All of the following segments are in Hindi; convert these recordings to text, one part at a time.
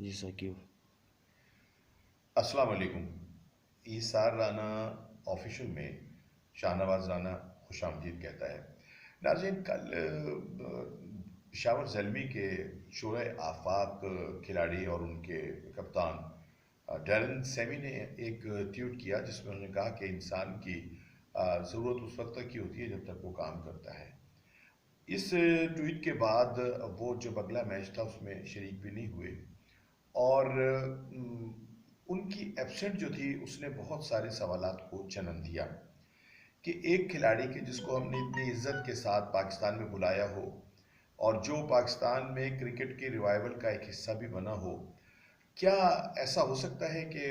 जी सर क्यों। अस्सलाम वालेकुम। ईसार राना ऑफिशियल में शाहनवाज राना खुशामदीद कहता है। नाज़रीन, कल पशावर ज़लमी के शोरे आफाक खिलाड़ी और उनके कप्तान डैरन सेमी ने एक ट्वीट किया जिसमें उन्होंने कहा कि इंसान की ज़रूरत उस वक्त तक की होती है जब तक वो काम करता है। इस ट्वीट के बाद वो जो अगला मैच था उसमें शरीक भी नहीं हुए और उनकी एब्सेंट जो थी उसने बहुत सारे सवालात को जन्म दिया कि एक खिलाड़ी के जिसको हमने इतनी इज्जत के साथ पाकिस्तान में बुलाया हो और जो पाकिस्तान में क्रिकेट के रिवाइवल का एक हिस्सा भी बना हो, क्या ऐसा हो सकता है कि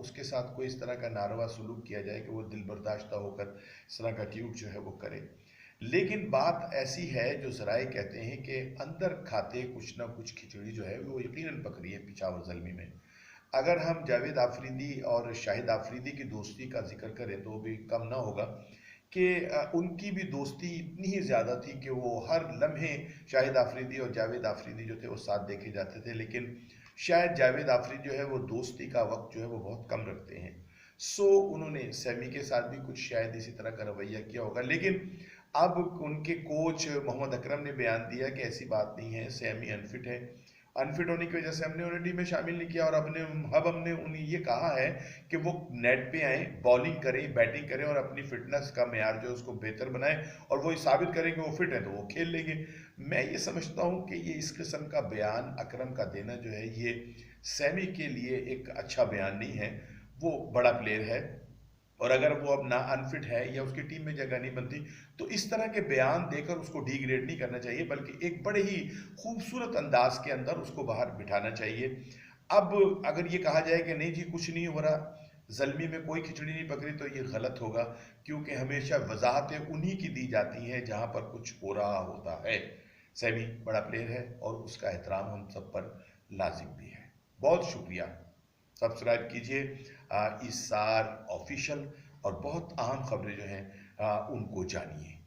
उसके साथ कोई इस तरह का नारवा सलूक किया जाए कि वो दिल बर्दाश्ता होकर इस तरह का ट्यूट जो है वो करे। लेकिन बात ऐसी है जो ज़राए कहते हैं कि अंदर खाते कुछ ना कुछ खिचड़ी जो है वो यकीनन पक रही है पेशावर ज़ल्मी में। अगर हम जावेद आफरीदी और शाहिद आफरीदी की दोस्ती का जिक्र करें तो भी कम ना होगा कि उनकी भी दोस्ती इतनी ही ज़्यादा थी कि वो हर लम्हे शाहिद आफरीदी और जावेद आफरीदी जो थे वो साथ देखे जाते थे। लेकिन शायद जावेद आफरीदी जो है वो दोस्ती का वक्त जो है वो बहुत कम रखते हैं। सो उन्होंने सेमी के साथ भी कुछ शायद इसी तरह का रवैया किया होगा। लेकिन अब उनके कोच मोहम्मद अकरम ने बयान दिया कि ऐसी बात नहीं है, सेमी अनफिट है। अनफिट होने की वजह से हमने उन्हें टीम में शामिल नहीं किया और अब हमने उन्हें ये कहा है कि वो नेट पे आए, बॉलिंग करें, बैटिंग करें और अपनी फिटनेस का मेयार जो है उसको बेहतर बनाएं और वो साबित करें कि वो फिट है तो वो खेल लेंगे। मैं ये समझता हूँ कि ये इस किस्म का बयान अकरम का देना जो है ये सेमी के लिए एक अच्छा बयान नहीं है। वो बड़ा प्लेयर है और अगर वो अब ना अनफिट है या उसकी टीम में जगह नहीं बनती तो इस तरह के बयान देकर उसको डिग्रेड नहीं करना चाहिए, बल्कि एक बड़े ही खूबसूरत अंदाज के अंदर उसको बाहर बिठाना चाहिए। अब अगर ये कहा जाए कि नहीं जी कुछ नहीं हो रहा, ज़ल्मी में कोई खिचड़ी नहीं पक रही, तो ये गलत होगा, क्योंकि हमेशा वजाहतें उन्हीं की दी जाती हैं जहां पर कुछ हो रहा होता है। सेमी बड़ा प्लेयर है और उसका एहतराम हम सब पर लाजिम भी है। बहुत शुक्रिया। सब्सक्राइब कीजिए इसार ऑफिशियल और बहुत अहम खबरें जो हैं उनको जानिए।